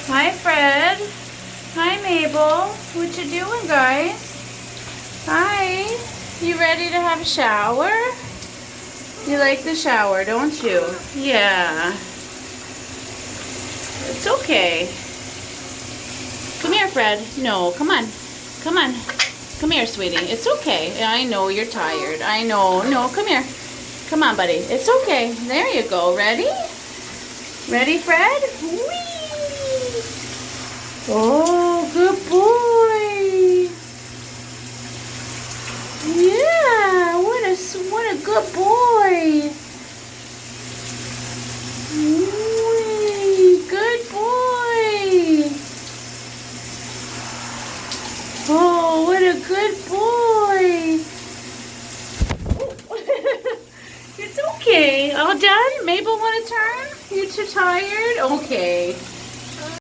Hi, Fred. Hi, Mabel. What you doing, guys? Hi. You ready to have a shower? You like the shower, don't you? Yeah. It's okay. Come here, Fred. No, come on. Come on. Come here, sweetie. It's okay. I know you're tired. I know. No, come here. Come on, buddy. It's okay. There you go. Ready? Ready, Fred? Whee! Oh, good boy. Yeah, what a good boy. Whee, good boy. Oh, what a good boy. It's okay. All done? Mabel, want to turn? You too tired? Okay.